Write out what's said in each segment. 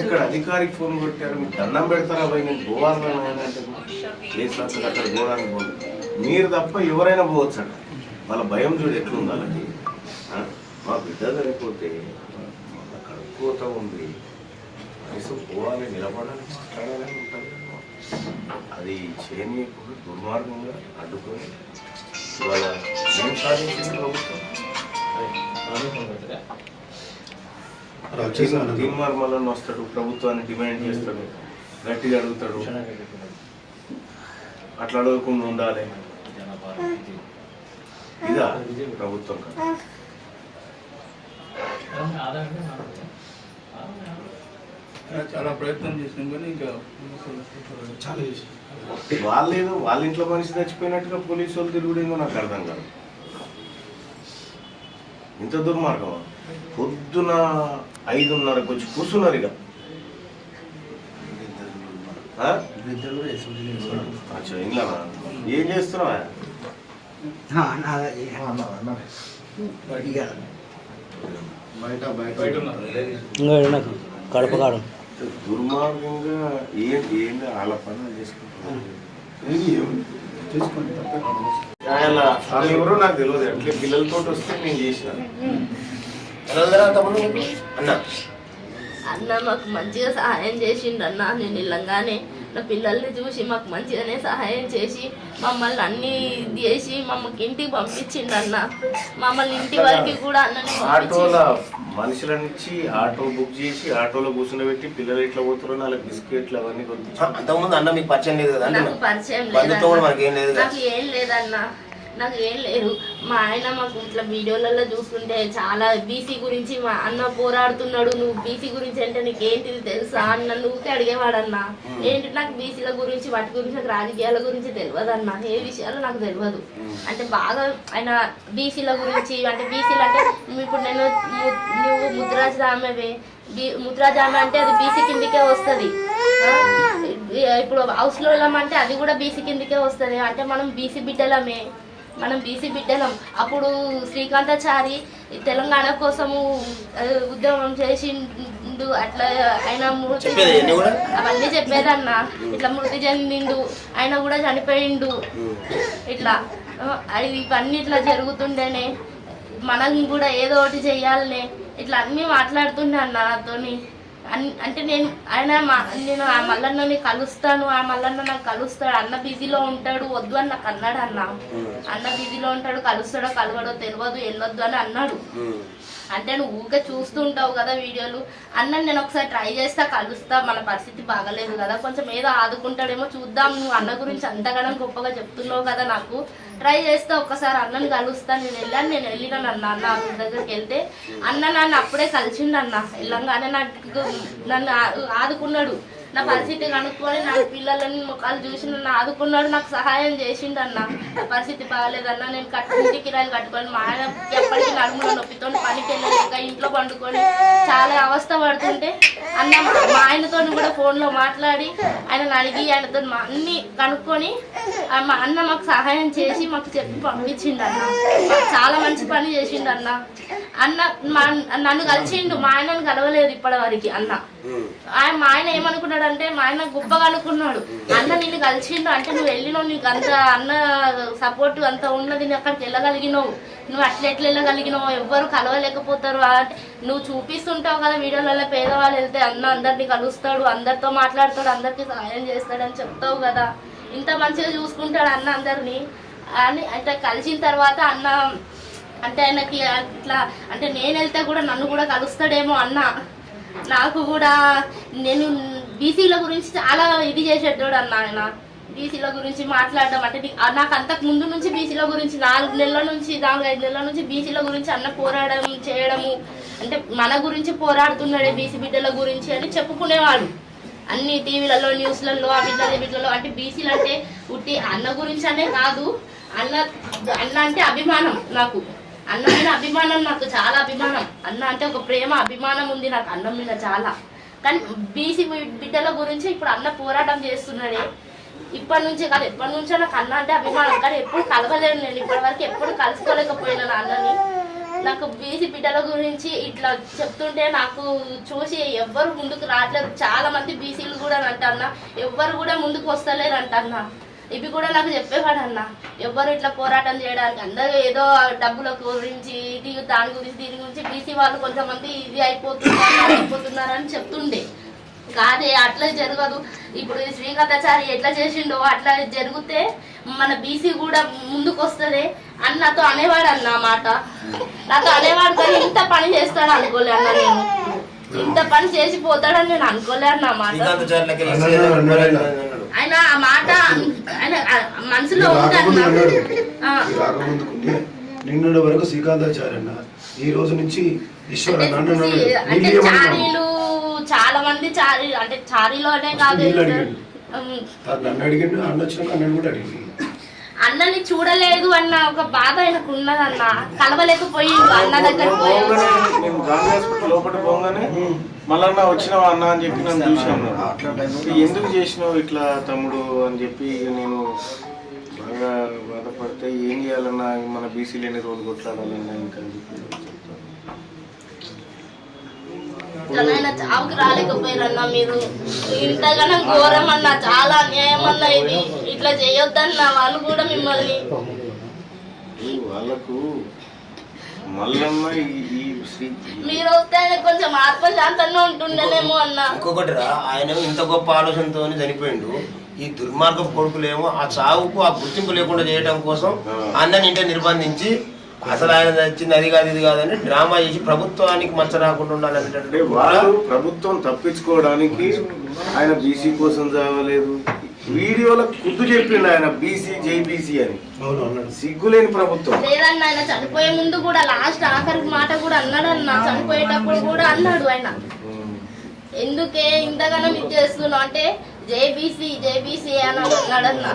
ఇక్కడ అధికారికి ఫోన్ కొట్టారు, మీకు దండం పెడతారా పోయి నేను పోవాలని అంటే ప్లేస్ అక్కడ పోవడానికి పోదు. మీరు తప్ప ఎవరైనా పోవచ్చు అక్కడ. వాళ్ళ భయం చూడు ఎట్లుంది వాళ్ళకి. మా బిడ్డ సరిపోతే కడుక్కోతా ఉంది, కనీసం పోవాలి, నిలబడాలి, మాట్లాడాలని ఉంటుంది. అది చేయనీయకుండా దుర్మార్గంగా అడ్డుకొని ఇవాళ ఏం సాధించింది ప్రభుత్వం? తీర్మార్మలను వస్తాడు, ప్రభుత్వాన్ని డిమాండ్ చేస్తాడు, గట్టిగా అడుగుతాడు, అట్లా అడగకుండా ఉండాలి. ఇదా ప్రభుత్వం కదా. చాలా ప్రయత్నం చేసినాం కానీ ఇంకా చాలా వాళ్ళేదో వాళ్ళ ఇంట్లో మనిషి చచ్చిపోయినట్టుగా పోలీసు వాళ్ళు తిరుగుడేమో నాకు అర్థం కాదు. ఇంత దుర్మార్గం. పొద్దున 5:30కి వచ్చి కూర్చున్నారు. ఇక ఇంట్లో ఏం చేస్తున్నావా? కడప కాడు దుర్మార్గంగా ఏంటి వాళ్ళ పనులు చేసుకుంటున్నారు. ఎవరో నాకు తెలియదు. అట్లే పిల్లలతో వస్తే నేను చేసిన అన్న మాకు మంచిగా సహాయం చేసిండు అన్న. నేను వెళ్ళంగానే నా పిల్లల్ని చూసి మాకు మంచిగానే సహాయం చేసి మమ్మల్ని అన్ని చేసి మమ్మల్ని ఇంటికి పంపించిండు అన్న. మమ్మల్ని ఇంటి వరకు కూడా అన్నని ఆటోలో మనుషుల నుంచి ఆటో బుక్ చేసి ఆటోలో కూర్చుని పిల్లలు ఎట్లా పోతారో వాళ్ళకి బిస్కెట్లు అవన్నీ అంతకుముందు అన్న మీకు పరిచయం లేదు కదా? నాకు పరిచయం లేదు, నాకు ఏం లేదన్న, నాకు ఏం లేదు. మా ఆయన మాకు ఇట్లా వీడియోలలో చూస్తుంటే చాలా బీసీ గురించి మా అన్న పోరాడుతున్నాడు, నువ్వు బీసీ గురించి అంటే నీకు ఏంటిది తెలుసా అన్న నువ్వుకే అడిగేవాడన్నా. ఏంటి నాకు బీసీల గురించి వాటి గురించి నాకు రాజకీయాల గురించి తెలియదు అన్న, ఏ విషయాలు నాకు తెలియదు. అంటే బాగా ఆయన బీసీల గురించి అంటే బీసీలు అంటే ఇప్పుడు నువ్వు ముద్రాజ్ ఆమెవే, ముద్రాజ్ ఆమె అంటే అది బీసీ కిందికే వస్తుంది. ఇప్పుడు హౌస్లో వెళ్ళమంటే అది కూడా బీసీ కిందికే వస్తుంది. అంటే మనం బీసీ బిడ్డలమే, మనం బీసీ బిడ్డలం. అప్పుడు శ్రీకాంతాచారి తెలంగాణ కోసము ఉద్యమం చేసిండు, అట్లా ఆయన అవన్నీ చెప్పేదన్న. ఇట్లా మృతి చెందిండు, ఆయన కూడా చనిపోయిండు. ఇట్లా ఇవన్నీ ఇట్లా జరుగుతుండేనే మనం కూడా ఏదో ఒకటి చెయ్యాలనే ఇట్లా అన్నీ మాట్లాడుతుండే అన్న నాతోని. అంటే నేను ఆ మల్లన్నని కలుస్తాను, ఆ మల్లన్న నాకు కలుస్తాడు, అన్న బిజీలో ఉంటాడు వద్దు అని నాకు అన్నాడు అన్న. అన్న బిజీలో ఉంటాడు, కలుస్తాడో కలవడో తెలియదు, వెళ్ళొద్దు అని అన్నాడు. అంటే నువ్వు ఊరికే చూస్తూ ఉంటావు కదా వీడియోలు. అన్న నేను ఒకసారి ట్రై చేస్తా, కలుస్తా, మన పరిస్థితి బాగలేదు కదా, కొంచెం ఏదో ఆదుకుంటాడేమో చూద్దాం, నువ్వు అన్న గురించి అంతగానో గొప్పగా చెప్తున్నావు కదా, నాకు ట్రై చేస్తా, ఒక్కసారి అన్నని కలుస్తా. నేను వెళ్ళినాను అన్న. అన్న దగ్గరికి వెళ్తే అన్న నన్ను అప్పుడే కలిసిండు అన్న. వెళ్ళంగానే నన్ను ఆదుకున్నాడు, నా పరిస్థితి కనుక్కొని నా పిల్లలని ముఖాలు చూసి నన్ను ఆదుకున్నాడు, నాకు సహాయం చేసిండు అన్న. నా పరిస్థితి బాగాలేదన్న, నేను ఇంటి కిరాయిలు కట్టుకొని మా ఆయన ఎప్పటికీ నడుములో నొప్పితో పనికి వెళ్ళలేక ఇంట్లో పండుకొని చాలా అవస్థ పడుతుంటే అన్న మా ఆయనతో కూడా ఫోన్లో మాట్లాడి ఆయనను అడిగి ఆయనతో అన్ని కనుక్కొని మా అన్న మాకు సహాయం చేసి మాకు చెప్పి పంపించిండు అన్న. చాలా మంచి పని చేసిండు అన్న. అన్న నన్ను కలిసిండు, మా ఆయనను కలవలేదు ఇప్పటి వరకు అన్న. మా ఆయన ఏమనుకున్నాడు అంటే మా ఆయన గొప్పగా అనుకున్నాడు, అన్న నిన్ను కలిసిండు అంటే నువ్వు వెళ్ళినావు, నీకు అంత అన్న సపోర్ట్ అంత ఉన్నది, నేను అక్కడికి వెళ్ళగలిగినావు, నువ్వు ఎట్లా వెళ్ళగలిగినావు, ఎవ్వరు కలవలేకపోతారు అంటే నువ్వు చూపిస్తుంటావు కదా వీడియోలలో, పేదవాళ్ళు వెళ్తే అన్న అందరినీ కలుస్తాడు, అందరితో మాట్లాడతాడు, అందరికీ సహాయం చేస్తాడని చెప్తావు కదా, ఇంత మంచిగా చూసుకుంటాడు అన్న అందరినీ అని. అంటే కలిసిన తర్వాత అన్న అంటే ఆయనకి ఇట్లా అంటే నేను వెళ్తే కూడా నన్ను కూడా కలుస్తాడేమో అన్న. నాకు కూడా నేను బీసీల గురించి చాలా ఇది చేసేటోడు అన్న. ఆయన బీసీల గురించి మాట్లాడడం అంటే నాకు అంతకు ముందు నుంచి బీసీల గురించి 4-5 నెలల నుంచి బీసీల గురించి అన్న పోరాడడం చేయడము, అంటే మన గురించి పోరాడుతున్నాడే బీసీ బిడ్డల గురించి అని చెప్పుకునేవాడు అన్ని టీవీలలో, న్యూస్లలో, వీటిలలో. అంటే బీసీలు అంటే ఉట్టి అన్న గురించి అనే కాదు, అన్న అంటే అభిమానం నాకు, అన్న మీద అభిమానం, నాకు చాలా అభిమానం. అన్న అంటే ఒక ప్రేమ అభిమానం ఉంది నాకు అన్నం మీద చాలా. కానీ బీసీ బిడ్డల గురించి ఇప్పుడు అన్న పోరాటం చేస్తున్నాడే, ఇప్పటి నుంచే కాదు ఎప్పటి నుంచో నాకు అన్న అంటే అభిమానం. కానీ ఎప్పుడు కలవలేను, నేను ఇప్పటి వరకు ఎప్పుడు కలుసుకోలేకపోయినాను అన్నని. నాకు బీసీ బిడ్డల గురించి ఇట్లా చెప్తుంటే నాకు చూసి ఎవ్వరు ముందుకు రావట్లేదు. చాలా మంది బీసీలు కూడా అంటన్నా, ఎవ్వరు కూడా ముందుకు వస్తలేరు అంటన్నా. ఇవి కూడా నాకు చెప్పేవాడు అన్న, ఎవ్వరు ఇట్లా పోరాటం చేయడానికి, అందరూ ఏదో డబ్బుల గురించి దాని గురించి దీని గురించి బీసీ వాళ్ళు కొంతమంది ఇది అయిపోతున్నారు అని చెప్తుండే. కాదే అట్లా జరగదు. ఇప్పుడు శ్రీకాంతాచారి ఎట్లా చేసిండో అట్లా జరిగితే మన బీసీ కూడా ముందుకు వస్తుంది అని నాతో అనేవాడు అన్న మాట. నాతో అనేవాడు కానీ ఇంత పని చేస్తాడు అనుకోలే అన్న, నేను ఇంత పని చేసి పోతాడని నేను అనుకోలే అన్న మాట. ఆయన ఆ మాట ఆయన మనసులో నిన్న వరకు శ్రీకాంతాచార్య ఈ రోజు నుంచి అంటే చారీలు చాలా మంది చారీ అంటే చారీలోనే కాదు అడిగిండు, అన్న వచ్చినాక అన్న కూడా అడిగింది. అన్నని చూడలేదు అన్న ఒక బాధ ఆయనకు ఉన్నదన్న, కలవలేకపోయిండు అన్న దగ్గర నేను గాంధీ హాస్పిటల్ లోపల పోగానే మళ్ళా వచ్చినావా అన్న అని చెప్పి నన్ను చూసాను. ఎందుకు చేసినావు ఇట్లా తమ్ముడు అని చెప్పి నేను బాగా బాధపడితే ఏం చేయాలన్నా మన బీసీలు ఎన్ని రోజులు కొట్లాడాలన్నా ఇంకా అని చెప్పి ఆయన చావుకి రాలేకపోయారన్నా. మీరు ఇంతగానో ఘోరం అన్నా, చాలా అన్యాయం అన్నా, ఇది ఇట్లా చేయొద్దన్న వాళ్ళు కూడా మిమ్మల్ని వాళ్ళకు మల్లన్న మీరు వస్తే ఆయన కొంచెం ఆత్మశాంతంగా ఉంటుండేనేమో అన్న. ఇంకొకటి రా, ఆయన ఇంత గొప్ప ఆలోచనతో చనిపోయిండు. ఈ దుర్మార్గపు కొడుకులేమో ఆ చావుకు ఆ గుర్తింపు లేకుండా చేయడం కోసం అన్నని ఇంటే నిర్బంధించి అసలు ఆయన వచ్చింది అది కాదు ఇది కాదని డ్రామా చేసి ప్రభుత్వానికి మచ్చ రాకుండా ఉండాలనేటంటే వాళ్ళు ప్రభుత్వం తప్పించుకోవడానికి ఆయన బీసీ కోసం చావలేదు. వీడియోలో కుద్దు చెప్పిండు ఆయన బీసీ జైబీసీ అని. సిగ్గులేని ప్రభుత్వం లేదన్న. ఆయన చనిపోయే ముందు కూడా లాస్ట్ ఆఖరి మాట కూడా అన్నాడు అన్న, చనిపోయేటప్పుడు కూడా అన్నాడు ఆయన, ఎందుకే ఇంతగానో ఇది చేస్తున్నావు అంటే జేబీసీ జేబీసీ అని అన్నాడన్న.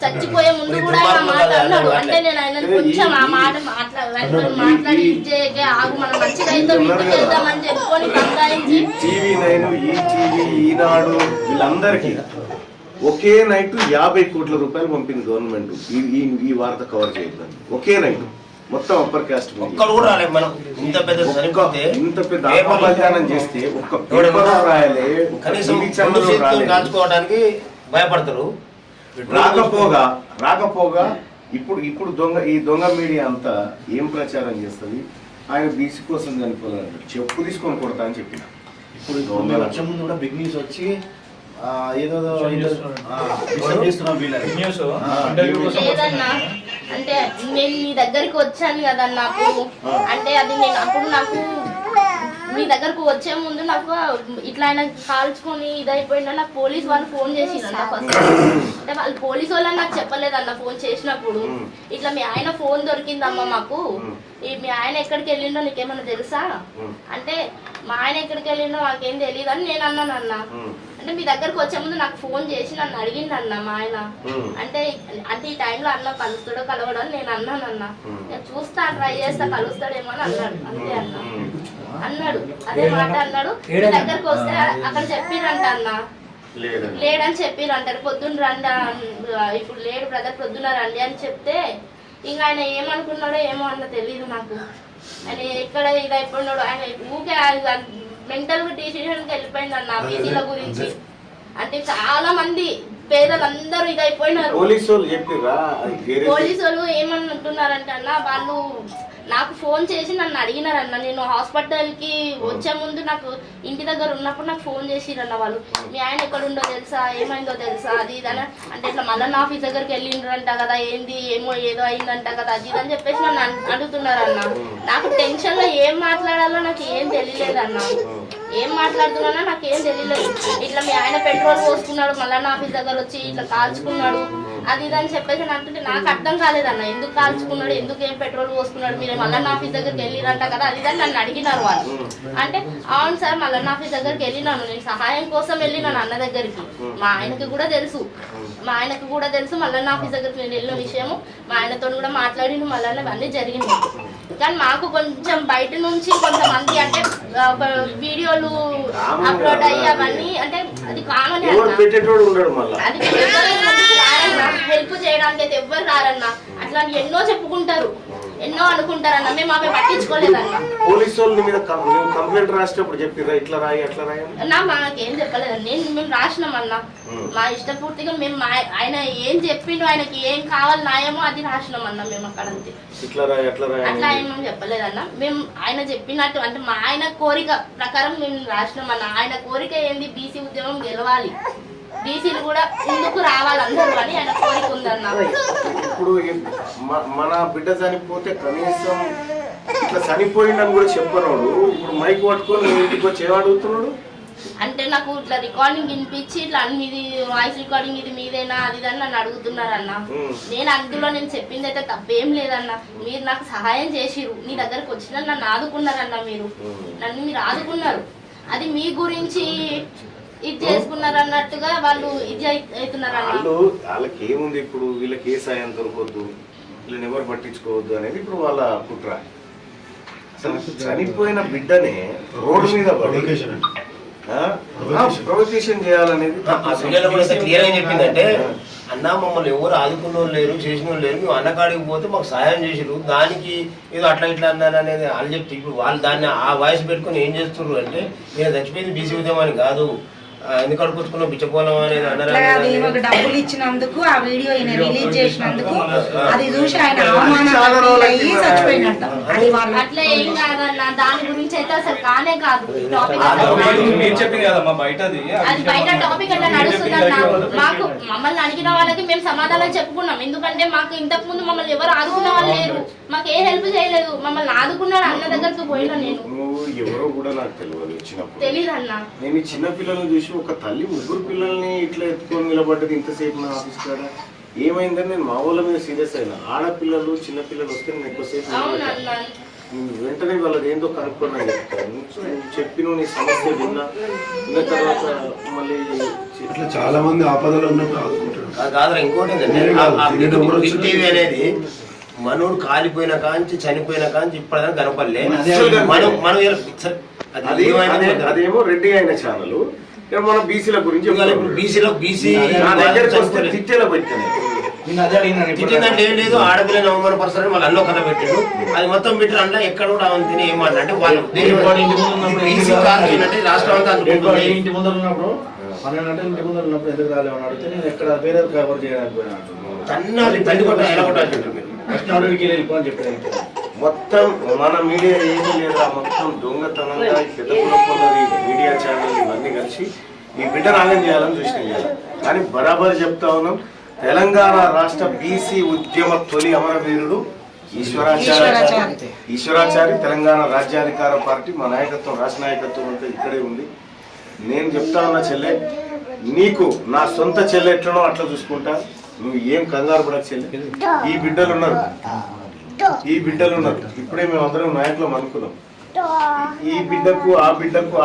చచ్చిపోయే ముందు కూడా ఆయన మాట అన్నాడు. అంటే నేను ఆయన కొంచెం ఆ మాట మాట్లాడి ఇచ్చేకే ఆగు మనం మంచిగా అయితే ఇంటికి వెళ్దామని చెప్పుకొని సంతాయించి TV9 ఈటీవీ ఈనాడు వీళ్ళందరికీ ఒకే నైట్ 50 కోట్ల రూపాయలు పంపింది గవర్నమెంట్ ఈ వార్త కవర్ చేయడానికి. ఒకే నైట్ మొత్తం అప్పర్ కాస్ట్ ఇంత పెద్ద ఆత్మబలిదానం చేస్తే ఒక్క పేపర్ రాయాలి, కాల్చుకోవడానికి భయపడతారు. రాకపోగా ఇప్పుడు ఈ దొంగ మీడియా అంతా ఏం ప్రచారం చేస్తుంది, ఆయన బీసీ కోసం చనిపోలేదు, చెప్పు తీసుకొని కొడతా అని చెప్పిన. ఇప్పుడు వచ్చే ముందు కూడా బిగ్ న్యూస్ వచ్చి ఏదో లేదన్నా. అంటే నేను మీ దగ్గరికి వచ్చాను కదన్నా అప్పుడు, అంటే అది నేను అప్పుడు నాకు మీ దగ్గరకు వచ్చే ముందు నాకు ఇట్లా ఆయన కాల్చుకొని ఇదైపోయిందా, నాకు పోలీస్ వాళ్ళు ఫోన్ చేసిందన్న ఫస్ట్. అంటే వాళ్ళు పోలీసు వాళ్ళని నాకు చెప్పలేదన్న ఫోన్ చేసినప్పుడు, ఇట్లా మీ ఆయన ఫోన్ దొరికిందమ్మా మాకు, మీ ఆయన ఎక్కడికి వెళ్ళిండో నీకేమన్నా తెలుసా అంటే మా ఆయన ఎక్కడికి వెళ్ళిండో నాకేం తెలియదు అని నేను అన్నాను అన్న. అంటే మీ దగ్గరకు వచ్చే ముందు నాకు ఫోన్ చేసి నన్ను అడిగింది అన్న మా ఆయన. అంటే ఈ టైంలో అన్న కలుస్తాడో కలవడో అని నేను అన్నాను అన్న. నేను చూస్తా ట్రై చేస్తా కలుస్తాడేమో అని అన్నాడు. అంతే అన్న అన్నాడు, అదే మాట అన్నాడు. మీ దగ్గరకు వస్తే అక్కడ చెప్పిరంట అన్న, లేడని చెప్పిరంటారు. పొద్దున్న రండి, ఇప్పుడు లేడు బ్రదర్ పొద్దున్న రండి అని చెప్తే ఇంకా ఆయన ఏమనుకున్నాడో ఏమో అన్న తెలీదు నాకు. ఆయన ఎక్కడ ఇదైపోయినాడు, ఆయన ఊకే మెంటల్ డిసిషన్కి వెళ్ళిపోయింది అన్న బీసీల గురించి. అంటే చాలా మంది పేదలందరూ ఇదైపోయినారు. పోలీసు వాళ్ళు ఏమంటున్నారంటే అన్న, వాళ్ళు నాకు ఫోన్ చేసి నన్ను అడిగినారన్న. నేను హాస్పిటల్కి వచ్చే ముందు నాకు ఇంటి దగ్గర ఉన్నప్పుడు నాకు ఫోన్ చేసిరన్న వాళ్ళు, మీ ఆయన ఎక్కడుండో తెలుసా, ఏమైందో తెలుసా, అది ఇదని. అంటే ఇట్లా మల్లన్న ఆఫీస్ దగ్గరికి వెళ్ళిండ్రంట కదా, ఏంది ఏదో అయిందంట కదా, అది ఇదని చెప్పేసి నన్ను అడుగుతున్నారన్న. నాకు టెన్షన్లో ఏం మాట్లాడాలో నాకు ఏం తెలియలేదన్న, ఏం మాట్లాడుతున్నానో నాకు ఏం తెలియలేదు. ఇట్లా మీ ఆయన పెట్రోల్ పోసుకున్నాడు, మల్లన్న ఆఫీస్ దగ్గర వచ్చి ఇట్లా కాల్చుకున్నాడు, అది ఇదని చెప్పేసి అంటుంటే నాకు అర్థం కాలేదన్న. ఎందుకు కాల్చుకున్నాడు, ఎందుకు ఏం పెట్రోల్ పోసుకున్నాడు, మీరు మల్లన్న ఆఫీస్ దగ్గరికి వెళ్ళిరంట కదా, అది ఇదని నన్ను అడిగినారు వాళ్ళు. అంటే అవును సార్ మల్లన్న ఆఫీస్ దగ్గరికి వెళ్ళినాను, నేను సహాయం కోసం వెళ్ళినాను అన్న దగ్గరికి. మా ఆయనకి కూడా తెలుసు మల్లన్న ఆఫీస్ దగ్గరికి నేను వెళ్ళిన విషయము. మా ఆయనతో కూడా మాట్లాడిన మల్లన్న అన్నీ జరిగింది. కానీ మాకు కొంచెం బయట నుంచి కొంతమంది అంటే వీడియోలు అప్లోడ్ అయ్యి అవన్నీ అంటే అది కామన్, అది హెల్ప్ చేయడానికి అయితే ఎవ్వరు రారన్న. అట్లా ఎన్నో చెప్పుకుంటారు, ఎన్నో అనుకుంటారన్న, మేము అవి పట్టించుకోలేదన్న. పోలీసు వాళ్ళ మీద కంప్లైంట్ రాసేటప్పుడు చెప్పిరా ఇట్లా రాయి అట్లా రాయి మాకేం చెప్పలేదండి. మేము రాసినామన్నా మా ఇష్టపూర్తిగా. మేము ఆయన ఏం చెప్పిండు, ఆయనకి ఏం కావాలి న్యాయమో అది రాసినామన్నా మేము అక్కడ. అంతే, ఇట్లా రాయి అట్లా రాయి అట్లా ఏమేమి చెప్పలేదన్న. మేము ఆయన చెప్పినట్టు అంటే మా ఆయన కోరిక ప్రకారం మేము రాసినామన్నా. ఆయన కోరిక ఏంది, బీసీ ఉద్యమం గెలవాలి, బీసీలు కూడా ముందుకు రావాలి అందరూ అని ఆయన కోరిక ఉందన్న. ఇప్పుడు మన బిడ్డ చనిపోతే కనీసం ఇట్లా చనిపోయిందని కూడా చెప్పనోడు ఇప్పుడు మైక్ పట్టుకొని ఇంటికి వచ్చి ఏమడుగుతున్నాడు అంటే నాకు ఇట్లా రికార్డింగ్ వినిపించి ఇట్లా మీది వాయిస్ రికార్డింగ్ ఇది మీదేనా అది అని నన్ను అడుగుతున్నారన్న. నేను అందులో నేను చెప్పింది అయితే తప్పేం లేదన్న. మీరు నాకు సహాయం చేసిరు, నీ దగ్గరకు వచ్చిన నన్ను ఆదుకున్నారన్న. నన్ను ఆదుకున్నారు, అది మీ గురించి ఇది చేసుకున్నారు అన్నట్టుగా వాళ్ళు ఇది అవుతున్నారన్న. వాళ్ళకి ఏముంది ఇప్పుడు, వీళ్ళకి ఏ సాయం దొరకొద్దు, వీళ్ళని ఎవరు పట్టించుకోవద్దు అనేది ఇప్పుడు వాళ్ళ కుట్ర. అసలు చనిపోయిన బిడ్డనే రోడ్డు మీద ప్రొవొకేషన్ చేయాలనేది క్లియర్ గా చెప్పిందంటే, అన్న మమ్మల్ని ఎవరు ఆదుకున్న వాళ్ళు లేరు, చేసిన వాళ్ళు లేరు, మేము అన్నకాడికి పోతే మాకు సాయం చేసిరు, దానికి ఏదో అట్లా ఇట్లా అన్నారు అనేది వాళ్ళు చెప్తే ఇప్పుడు వాళ్ళు దాన్ని ఆ వాయిస్ పెట్టుకుని ఏం చేస్తున్నారు అంటే, నేను చచ్చిపోయింది బీసీ ఉద్యమాన్ని కాదు, ఎందుకు అడుపుచ్చుకున్న బిచ్చపోలం అనేది అన్నారు. డబ్బులు ఇచ్చినందుకు ఆ వీడియో ఈయన రిలీజ్ చేసినందుకు అది చూసి ఆయన అవమానాలు చచ్చిపోయినట్ట. అట్లా ఏం కాదన్న, దాని గురించి అయితే అసలు కానే కాదు. అది బయట టాపిక్ అట్లా నడుస్తుందన్న. మాకు మమ్మల్ని అడిగిన వాళ్ళకి మేము సమాధానం చెప్పుకున్నాం. ఎందుకంటే మాకు ఇంతకు ముందు మమ్మల్ని ఎవరు ఆదుకున్న వాళ్ళు లేరు, మాకు ఏ హెల్ప్ చేయలేదు. మమ్మల్ని ఆదుకున్నాడు అన్న దగ్గరకు పోయినా. నేను ఎవరో కూడా నాకు తెలియదు, తెలీదు అన్న. నేను ఈ చిన్న పిల్లల్ని చూసి ఒక తల్లి ముగ్గురు పిల్లల్ని ఇట్లా ఎత్తుకొని నిలబడ్డది ఇంతసేపు నా ఆఫీస్ కాడ ఏమైందని నేను మా వాళ్ళ మీద సీరియస్ అయినా. ఆడపిల్లలు చిన్న పిల్లలు వస్తే నేను ఎక్కువసేపు వెంటనే వాళ్ళది ఏందో కనుక్కున్నా చెప్తాను. చెప్పిన నీ సమస్య విన్న తర్వాత మళ్ళీ ఇట్లా చాలా మంది ఆపదలు ఉన్నప్పుడు ఆదుకుంటారు. కాదు ఇంకోటి అనేది మనోడు కాలిపోయిన కాంచి చనిపోయిన కాంచి ఇప్పటిదాకా కనపడలే. అదేమో రెడ్డి అయిన ఛానల్ మన బీసీల గురించి తిట్టేలా పెట్టాను. తిట్టిందంటే ఏం లేదు, ఆడపిల్లని అవమానపరచాలని వాళ్ళు అన్నో కథ పెట్టాడు. అది మొత్తం పెట్టారు. అందులో ఎక్కడ కూడా అవన్నీ తిని ఏం మాట్లాడే వాళ్ళు రాష్ట్రం అంతా ఇంటి ముందర ఉన్నప్పుడు అన్నాడంటే ఇంటి ముందర ఉన్నప్పుడు ఎందుకు రాలేమని అడిగితే నేను ఎక్కడ వేరే కవర్ చేయడానికి పోయినా మొత్తం మన మీడియా ఏమీ లేదా, మొత్తం దొంగతనంగా పెద్ద కులపన్నది మీడియా ఛానల్ ఇవన్నీ కలిసి ఈ బిడ్డ నాగం చేయాలని చూసినాం. కానీ బరాబర్ చెప్తా ఉన్నాం, తెలంగాణ రాష్ట్ర బీసీ ఉద్యమ తొలి అమరవీరుడు ఈశ్వరాచారి తెలంగాణ రాజ్యాధికార పార్టీ. మా నాయకత్వం, రాష్ట్ర నాయకత్వం అంతా ఇక్కడే ఉంది. నేను చెప్తా ఉన్నా చెల్లె, నీకు నా సొంత చెల్లె ఎట్లనో అట్లా చూసుకుంటా, నువ్వు ఏం కంగారు పడక చెల్లె. ఈ బిడ్డలు ఉన్నారు, ఇప్పుడే మేము అందరం నాయకులం అనుకున్నాం. ఈ బిడ్డకు ఆ బిడ్డకు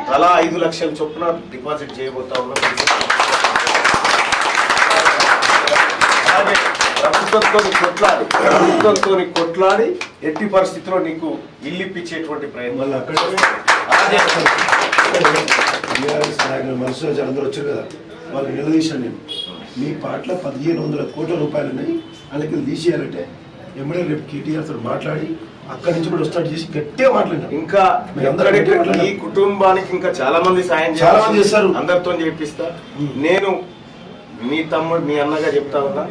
తలా 5 లక్షల చొప్పున డిపాజిట్ చేయబోతా ఉన్నాం. అలాగే ప్రభుత్వంతో కొట్లాడి ఎట్టి పరిస్థితిలో నీకు ఇల్లు ఇప్పించేటువంటి ప్రయత్నం. మనసు అందరూ వచ్చారు కదా, వాళ్ళు నిలదీశాను నేను. మీ పాటల 1500 కోట్ల రూపాయలు ఉన్నాయి, వాళ్ళకి తీసేయాలంటే ఎమ్మడే రేపు కేటీఆర్ తో మాట్లాడి అక్కడి నుంచి కూడా స్టార్ట్ చేసి గట్టిగా మాట్లాడారు. ఇంకా ఈ కుటుంబానికి ఇంకా చాలా మంది సాయం చేస్తారు, అందరితో చేపిస్తా. నేను మీ తమ్ముడు, మీ అన్నగా చెప్తా ఉన్నా,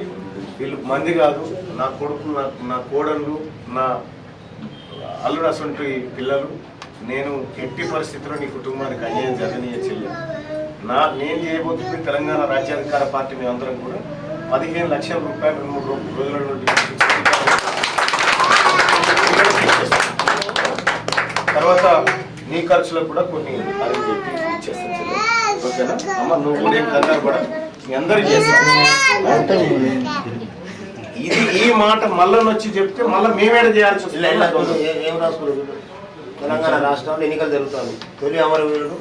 వీళ్ళు మంది కాదు, నా కొడుకు, నా కోడళ్ళు, నా అల్లుడు అసంటి పిల్లలు. నేను ఎట్టి పరిస్థితిలో నీ కుటుంబానికి అన్యాయం జరగనీయ చెల్లెలు. నేను చేయబోతుంది తెలంగాణ రాజ్యాధికార పార్టీ మేమందరం కూడా 15 లక్షల రూపాయలు 3 రోజుల నుండి తర్వాత నీ ఖర్చులకు కూడా కొన్ని అరేంజ్ చెప్పి ఇచ్చేస్తాను చెల్లెలు. ఓకేనా అమ్మ, నువ్వు కూడా ఏం కంగారు పడ, మీ అందరికి చేస్తాను. ఇది ఈ మాట మళ్ళీ వచ్చి చెప్తే మళ్ళీ మేమేడ చేయాల్సి వస్తుంది. ఏం రాసుకోలేదు. తెలంగాణ రాష్ట్రంలో ఎన్నికలు జరుగుతాయి. తొలి అమరవీరుడు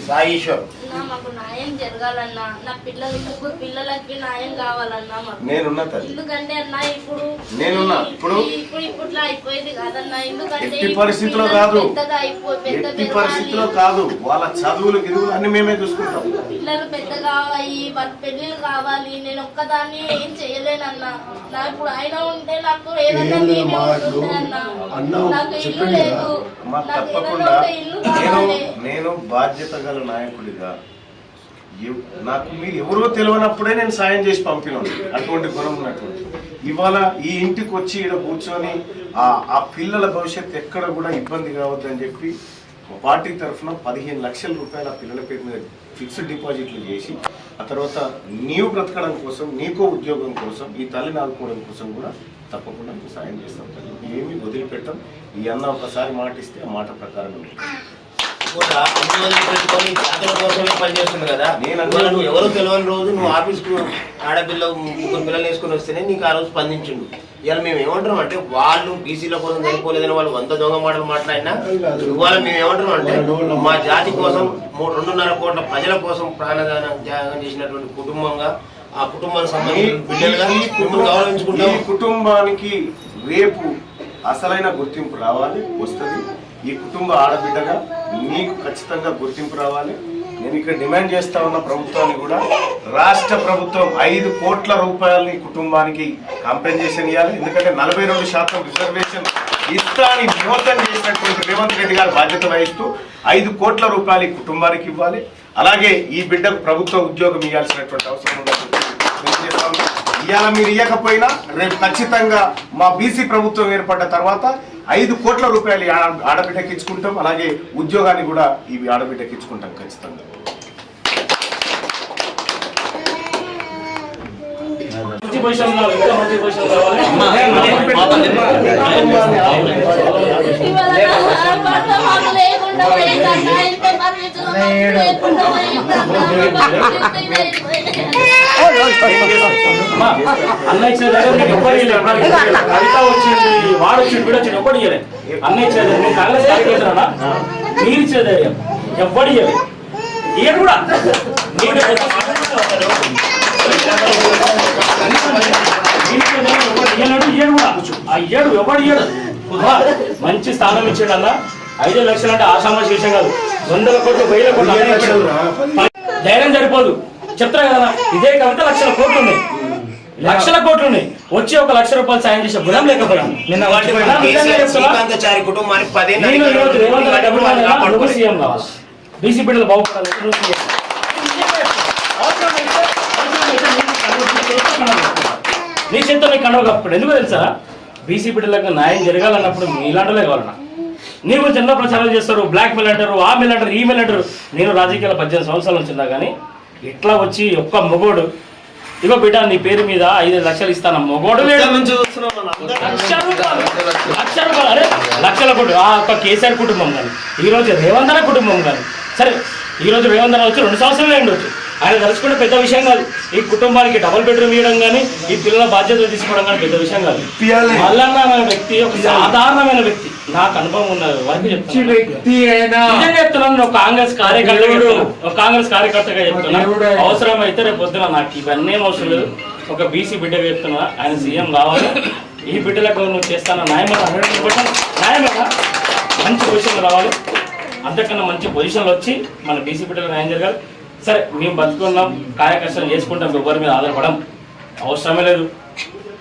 సాయి ఈశ్వర్ అన్నా మాకు న్యాయం జరగాలన్నా, నా పిల్లలు 3 పిల్లలకి న్యాయం కావాలన్నా మాకు. నేనున్నా తల్లి, ఎందుకంటే అన్నా ఇప్పుడు ఇప్పుడులా అయిపోయేది కాదన్నా. ఎందుకంటే ఎట్టి పరిస్థితిలో కాదు, పెద్ద ఎట్టి పరిస్థితిలో కాదు. వాళ్ళ చదువులు గిరువులు అన్ని మేమే చూసుకుంటాం. పిల్లలు పెద్దగా అయ్యి వాళ్ళ పెళ్లిళ్ళు కావాలి. నేను ఒక్కదాన్ని ఏం చేయలేనన్నా. నా ఇప్పుడు ఆయన ఉంటే నాకు ఏదన్నా నేనే ఉంటుండే అన్నా. నాకు ఇల్లు లేదు, నాకు ఏదన్నా ఉంటే ఇల్లు కావాలి. నేను బాధ్యత గల నాయకుడిగా నాకు మీరు ఎవరో తెలియనప్పుడే నేను సాయం చేసి పంపినాను. అటువంటి గుణం ఉన్నటువంటి ఇవాళ ఈ ఇంటికి వచ్చి ఇక్కడ కూర్చొని ఆ పిల్లల భవిష్యత్తు ఎక్కడ కూడా ఇబ్బంది కావద్దని చెప్పి పార్టీ తరఫున 15 లక్షల రూపాయలు ఆ పిల్లల పేరు మీద ఫిక్స్డ్ డిపాజిట్లు చేసి, ఆ తర్వాత నీవు బ్రతకడం కోసం, నీకో ఉద్యోగం కోసం, ఈ తల్లిని ఆదుకోవడం కోసం కూడా తప్పకుండా మేము సాయం చేస్తాం. ఏమీ వదిలిపెట్టాం. ఈ అన్న ఒకసారి మాట ఇస్తే ఆ మాట ప్రకారం కూడా అన్ని వదిలిపెట్టుకొని జాతర కోసమే పనిచేస్తుంది కదా. నువ్వు ఎవరు తెలియని రోజు నువ్వు ఆఫీస్కు ఆడపిల్ల 3 పిల్లలు వేసుకొని వస్తేనే నీకు ఆ రోజు స్పందించిండు. ఇవాళ మేము ఏమంటున్నాం అంటే వాళ్ళు బీసీల కోసం చనిపోలేదని వాళ్ళు 100 దొంగ మాటలు మాట్లాడినా ఇవాళ మేము ఏమంటున్నాం అంటే మా జాతి కోసం 2.5 కోట్ల ప్రజల కోసం ప్రాణదానం త్యాగం చేసినటువంటి కుటుంబంగా, ఆ కుటుంబానికి సంబంధించిన బిడ్డలుగా మిమ్మల్ని గౌరవించుకుంటాం. ఈ కుటుంబానికి రేపు అసలైన గుర్తింపు రావాలి, వస్తుంది. ఈ కుటుంబ ఆడబిడ్డగా మీకు ఖచ్చితంగా గుర్తింపు రావాలి. నేను ఇక్కడ డిమాండ్ చేస్తా ఉన్న ప్రభుత్వాన్ని కూడా, రాష్ట్ర ప్రభుత్వం 5 కోట్ల రూపాయలని కుటుంబానికి కాంపెన్సేషన్ ఇవ్వాలి. ఎందుకంటే 42% రిజర్వేషన్ ఇస్తాని మోసం చేసినటువంటి రేవంత్ రెడ్డి గారు బాధ్యత వహిస్తూ 5 కోట్ల రూపాయలు ఈ కుటుంబానికి ఇవ్వాలి. అలాగే ఈ బిడ్డకు ప్రభుత్వ ఉద్యోగం ఇవ్వాల్సినటువంటి అవసరం ఉందని ఇవాళ మీరు ఇవ్వకపోయినా రేపు ఖచ్చితంగా మా బీసీ ప్రభుత్వం ఏర్పడ్డ తర్వాత 5 కోట్ల రూపాయలు ఆడబిడ్డకి ఇచ్చుకుంటాం. అలాగే ఉద్యోగాన్ని కూడా ఇవి ఆడబిడ్డకి ఇచ్చుకుంటాం ఖచ్చితంగా. అన్న ఇచ్చిన దగ్గర కవిత వచ్చింది, వాడు వచ్చింది, వీడు వచ్చింది, ఎవ్వడు ఇయ్యలే. అన్న ఇచ్చిన దగ్గర కాంగ్రెస్ కార్యకర్తనా మీరు ఇచ్చిన ధైర్యం ఎవ్వడు ఇయ్యలే. ఇయ్య కూడా ఇయ్యడు, ఎవడు ఇయ్యడు. మంచి స్థానం ఇచ్చాడు అన్న. 5 లక్షలు అంటే ఆశామాషి విషయం కాదు. 100 కోట్లు 1000 కోట్లు ధైర్యం సరిపోదు. చెప్తారా కదా, ఇదే కవిత లక్షల కోట్లు ఉన్నాయి, లక్షల కోట్లు ఉన్నాయి. వచ్చి 1 లక్ష రూపాయలు సాయం చేసే గుణం లేకపోయాం. నిన్న సీఎం కావాలి, బీసీ బిడ్డలు బాగుపడాలి. నీ చేతితో నీకు కండవ కప్పుడు ఎందుకు తెలుసా? బీసీ బిడ్డలకు న్యాయం జరగాలన్నప్పుడు మీలాంటిలే కావాలన్నా. నీవు జెండా ప్రచారాలు చేస్తారు, బ్లాక్ మెయిల్ అంటారు, ఆ మెయిల్ అంటారు, ఈ మెయిల్ అంటారు. నేను రాజకీయాల 18 సంవత్సరాల నుంచి ఉన్నా కానీ ఇట్లా వచ్చి ఒక్క మొగోడు ఇగో బిడ్డ నీ పేరు మీద 5 లక్షలు ఇస్తాను మొగోడు లేడు. లక్ష రూపాయలు అరే లక్షల కోట్లు. ఆ ఒక్క కేసీఆర్ కుటుంబం కానీ ఈరోజు రేవంత్ అన్న కుటుంబం కానీ సరే, ఈరోజు రేవంత్ అన్న వచ్చి 2 సంవత్సరాలు ఉండొచ్చు. ఆయన తలుచుకుంటే పెద్ద విషయం కాదు. ఈ కుటుంబానికి డబుల్ బెడ్రూమ్ ఇవ్వడం కానీ, ఈ పిల్లల బాధ్యతలు తీసుకోవడం కానీ పెద్ద విషయం కాదు. మల్లన్న అనే వ్యక్తి ఒక సాధారణమైన వ్యక్తి, నాకు అనుభవం ఉన్నది వారికి చెప్తున్నాను. కాంగ్రెస్ కార్యకర్తగా చెప్తున్నా. అవసరం అయితే రేపు పొద్దున నాకు ఇవన్నీ అవసరం లేదు. ఒక బీసీ బిడ్డగా చెప్తున్నా, ఆయన సీఎం కావాలి. ఈ బిడ్డలకు నువ్వు చేస్తాను న్యాయమైన 100% న్యాయమైన మంచి పొజిషన్లో రావాలి. అంతకన్నా మంచి పొజిషన్లో వచ్చి మన బీసీ బిడ్డలకు న్యాయం జరగాలి. సరే మేము బతుకున్నాం, కార్యకర్తలు చేసుకుంటాం, ఎవరి మీద ఆధారపడం అవసరమే లేదు.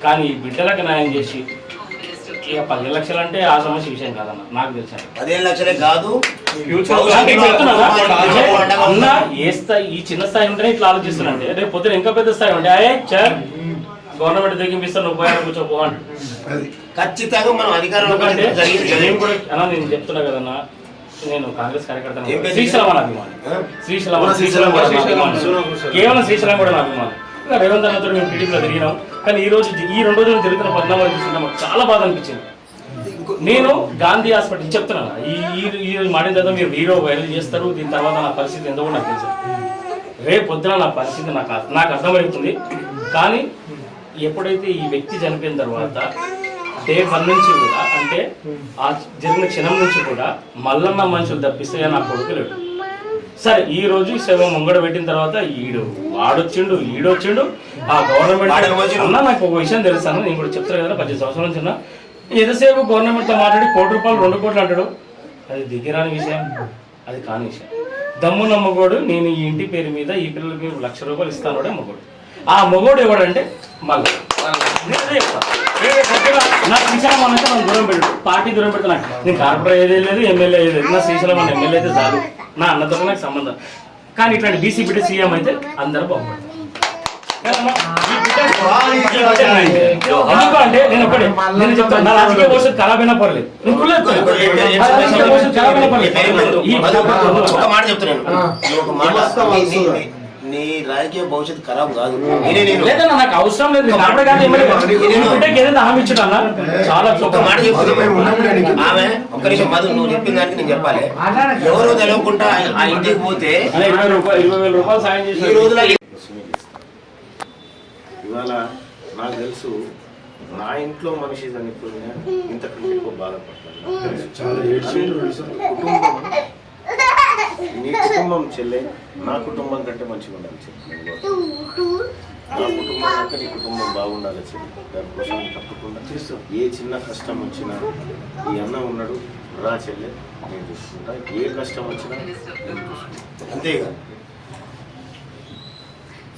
కానీ ఈ బిడ్డలకు న్యాయం చేసి ఇక 10 లక్షలు అంటే ఆ సమస్య విషయం కాదన్న, నాకు తెలుసు. 15 లక్షలే కాదు, అన్న ఏ స్థాయి ఈ చిన్న స్థాయి ఉంటేనే ఇట్లా ఆలోచిస్తున్నాంటే రేపు పొద్దున ఇంకా పెద్ద స్థాయి ఉంటే గవర్నమెంట్ తెగింపిస్తాను నువ్వు పోయాను కూర్చోపో అంటే ఖచ్చితంగా మనం అధికారంలో నేను చెప్తున్నా కదన్నా. నేను కాంగ్రెస్ కార్యకర్త, శ్రీశైలం అని అభిమాని, శ్రీశైలం కేవలం శ్రీశైలం కూడా నా అభిమాని. ఇంకా రేవంత్ అన్నతో మేము టీడీపీలో తిరిగినాం. కానీ ఈ 2 రోజులు జరుగుతున్న పరిణామాలు చూస్తుంటే మాకు చాలా బాధ అనిపించింది. నేను గాంధీ హాస్పిటల్ చెప్తున్నాను, ఈ మాడిన తర్వాత మీరు వీడియో వైరల్ చేస్తారు, దీని తర్వాత నా పరిస్థితి ఎంతో నాకు తెలుసు. రేపు పొద్దున నా పరిస్థితి నాకు అర్థమవుతుంది. కానీ ఎప్పుడైతే ఈ వ్యక్తి చనిపోయిన తర్వాత డే 1 నుంచి కూడా, అంటే ఆ జరిగిన క్షణం నుంచి కూడా మల్లన్న మనుషులు తప్పిస్తే నా కొడుకు లేడు. సరే ఈ రోజు ఈ సేవ ముంగడ పెట్టిన తర్వాత వాడొచ్చిండు ఈడొచ్చిండు ఆ గవర్నమెంట్ అన్నా నాకు ఒక విషయం తెలుస్తాను, నేను కూడా చెప్తాను కదా 18 సంవత్సరాల నుంచి ఎంతసేపు గవర్నమెంట్తో మాట్లాడి ₹1 2 కోట్లు అంటాడు. అది దిగిరాని విషయం, అది కాని విషయం. దమ్ము నమ్మగోడు నేను ఈ ఇంటి పేరు మీద ఈ పిల్లలకి ₹1,00,000 ఇస్తాను మగోడు. ఆ మగోడు ఎవడంటే మళ్ళీ నా శ్రీశైలం అన్నైతే మనం దూరం పెట్టు, పార్టీ దూరం పెడతా. నాకు నేను కార్పొరేట్ ఏదే లేదు, ఎమ్మెల్యే ఏదే లేదు, నా శ్రీశైలం అన్న ఎమ్మెల్యే అయితే చాలు, నా అన్నతో నాకు సంబంధం. కానీ ఇట్లాంటి బీసీ బిడ్డ సీఎం అయితే అందరూ బాగుంటారు. ఎందుకు అంటే నేను ఒకటే నేను చెప్తాను, నా రాజకీయ భవిష్యత్తు ఖరాబ్ అయినా పర్లేదు, నీ రాజకీయ భవిష్యత్తు ఖరాబ్ కాదు. లేదన్నా నాకు అవసరం లేదు, హామీ ఇచ్చాడు అన్న. చాలా ఒక మాట చెప్తున్నాను, ఆమె ఒక్క నిమిషం మధు, నువ్వు చెప్పిన దానికి నేను చెప్పాలి. ఎవరో తెలియకుండా ఆ ఇంటికి పోతే ₹20,000 సాయం చేసి ఈ రోజుల ఇవాళ నాకు తెలుసు నా ఇంట్లో మనిషి చనిపోయినా ఇంతకంటే ఎక్కువ బాధపడతాను. చాలా కుటుంబం, నీ కుటుంబం చెల్లె నా కుటుంబం కంటే మంచిగా ఉండాలి చెల్లి. నా కుటుంబం కంటే నీ కుటుంబం బాగుండాలి చెల్లి. దానికోసం తప్పకుండా ఏ చిన్న కష్టం వచ్చినా ఈ అన్న ఉన్నాడు రా చెల్లె, నేను చూసుకుంటా. ఏ కష్టం వచ్చినా అంతేగా.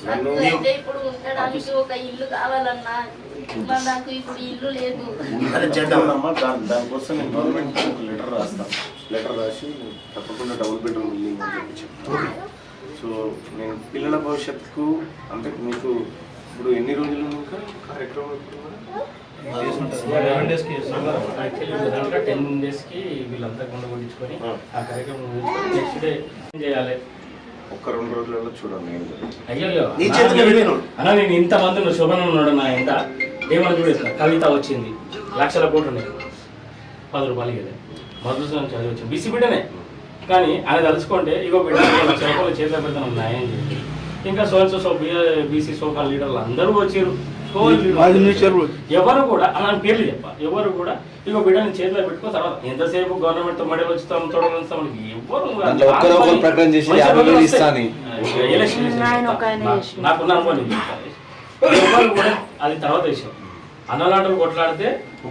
అయితే ఇప్పుడు ఉండడానికి ఒక ఇల్లు కావాలన్నా, నాకు ఇప్పుడు ఇల్లు లేదు. చేద్దామమ్మా, దానికోసం నేను గవర్నమెంట్ ఒక లెటర్ రాస్తాను. లెటర్ రాసి తప్పకుండా డబుల్ బెడ్రూమ్ బిల్డింగ్ అని చెప్పి చెప్తాను. సో నేను పిల్లల భవిష్యత్తుకు అంటే మీకు ఇప్పుడు ఎన్ని రోజులు ఇంకా కార్యక్రమం 10 daysకి వీళ్ళంతా కొండ కొట్టించుకొని ఆ కార్యక్రమం నెక్స్ట్ డే చేయాలి. ఒక్క 2 రోజులలో చూడండి. అయ్యో అన్నా, నేను ఇంతమంది శోభన ఉన్నాడు నా ఇంత ఏమని చూడేస్తున్నా. కవిత వచ్చింది, ₹1,00,000 ఉన్నాయి, ₹10 కదా మధుసూదన్ చదివి వచ్చింది, బీసీ బిడ్డనే. కానీ ఆయన తలుచుకుంటే ఇగో బిడ్డ ₹1,00,000 చేతిలో పెడతాను న్యాయం చేసి. ఇంకా సో బీసీ సోకాల్ లీడర్లు అందరూ వచ్చారు. ఎవరు కూడా అలాంటి పేర్లు చెప్ప, ఎవరు కూడా ఇగో బిడ్డని చేతిలో పెట్టుకో తర్వాత ఎంతసేపు గవర్నమెంట్ తో మడలు వచ్చుతాం తొడగలుస్తాం నాకున్న అనుకోని ఎవరు కూడా అది తర్వాత విషయం. అన్నలాంటి కొట్లాడితే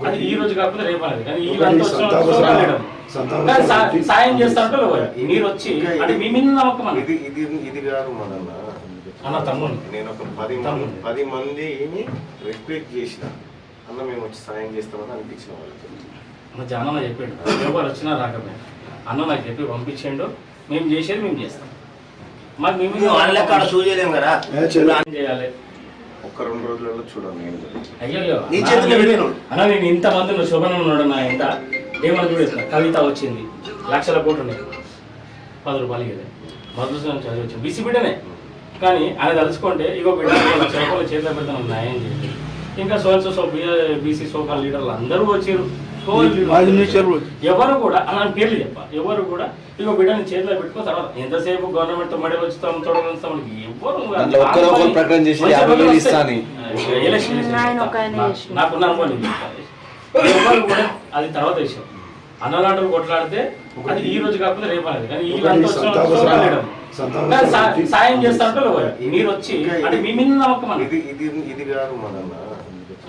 అది ఈ రోజు కాకపోతే రేపు అనేది. కానీ ఈ సాయం చేస్తారంటే మీరు వచ్చి అంటే మీ మీద నమ్మకం ఇది కాదు మన అన్న తమ్ముడు. నేను ఒక 10 మందిని రిక్వెస్ట్ చేసిన అన్న మేము వచ్చి సాయం చేస్తామని అనిపించిన వాళ్ళకి జానన్న చెప్పాడు, ఎవరు వచ్చినా రాకపోయినా అన్న నాకు చెప్పి పంపించండు, మేము చేసేది మేము చేస్తాం. మాకు మేము వాళ్ళ షూ చేయలేము కదా చేయాలి. ఒక్క 2 రోజులలో చూడండి. అయ్యో అన్న, నేను ఇంతమంది శోభన ఉన్నాడు నా ఇంత ఏమని చూడేస్తున్నా. కవిత వచ్చింది, ₹1,00,000 ఉన్నాయి, ₹10 కదా మధుసూదన్ చదివి వచ్చింది, బీసీ బిడ్డనే. కానీ ఆయన తలుచుకుంటే ఇగో బిడ్డ ₹1,00,000 చేతిలో పెడతాను న్యాయం చేసి. ఇంకా బీసీ సోకాల్ లీడర్లు అందరూ వచ్చారు. ఎవరు కూడా అలాంటి పేర్లు చెప్ప, ఎవరు కూడా ఇగో బిడ్డని చేతిలో పెట్టుకో తర్వాత ఎంతసేపు గవర్నమెంట్ తో మడలు వచ్చుతాం తొడగలుస్తాం. ఎవరు నాకున్న అనుకోని ఎవరు కూడా అది తర్వాత విషయం. అన్నలాంటి కొట్లాడితే అది ఈ రోజు కాకపోతే రేపు అనేది. కానీ సాయం చేస్తారంటే మీరు వచ్చి అంటే మీ మీద నమ్మకం ఇది కాదు మన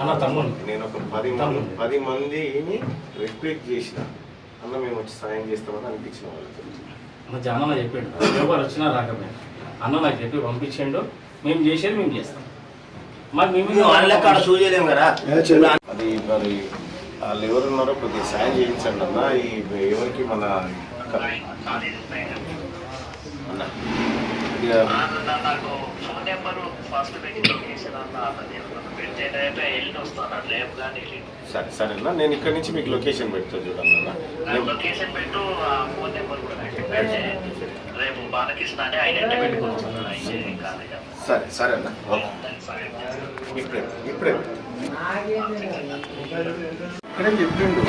అన్న తమ్ముడు. నేను ఒక 10 మందిని రిక్వెస్ట్ చేసిన అన్న మేము వచ్చి సాయం చేస్తామని అనిపించిన వాళ్ళకి అన్న జానన్న చెప్పాడు, ఎవరు వచ్చినా రాకపోయినా అన్న నాకు చెప్పి పంపించండు, మేము చేసేది మేము చేస్తాం. మాకు మేము వాళ్ళ షూ చేయలేము కదా. అది మరి వాళ్ళు ఎవరున్నారో కొద్దిగా సాయం చేయించండి అన్న. ఈ ఎవరికి మన సరే సరే అన్న, నేను ఇక్కడ నుంచి మీకు లొకేషన్ పెడతా చూడండి అన్న. సరే సరే అన్న, ఇప్పుడే ఇక్కడే చెప్పిండు.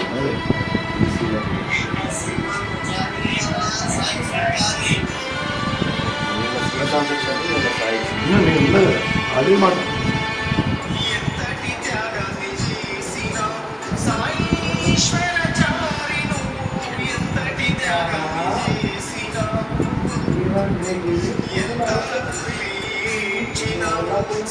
అదే మాట బాబు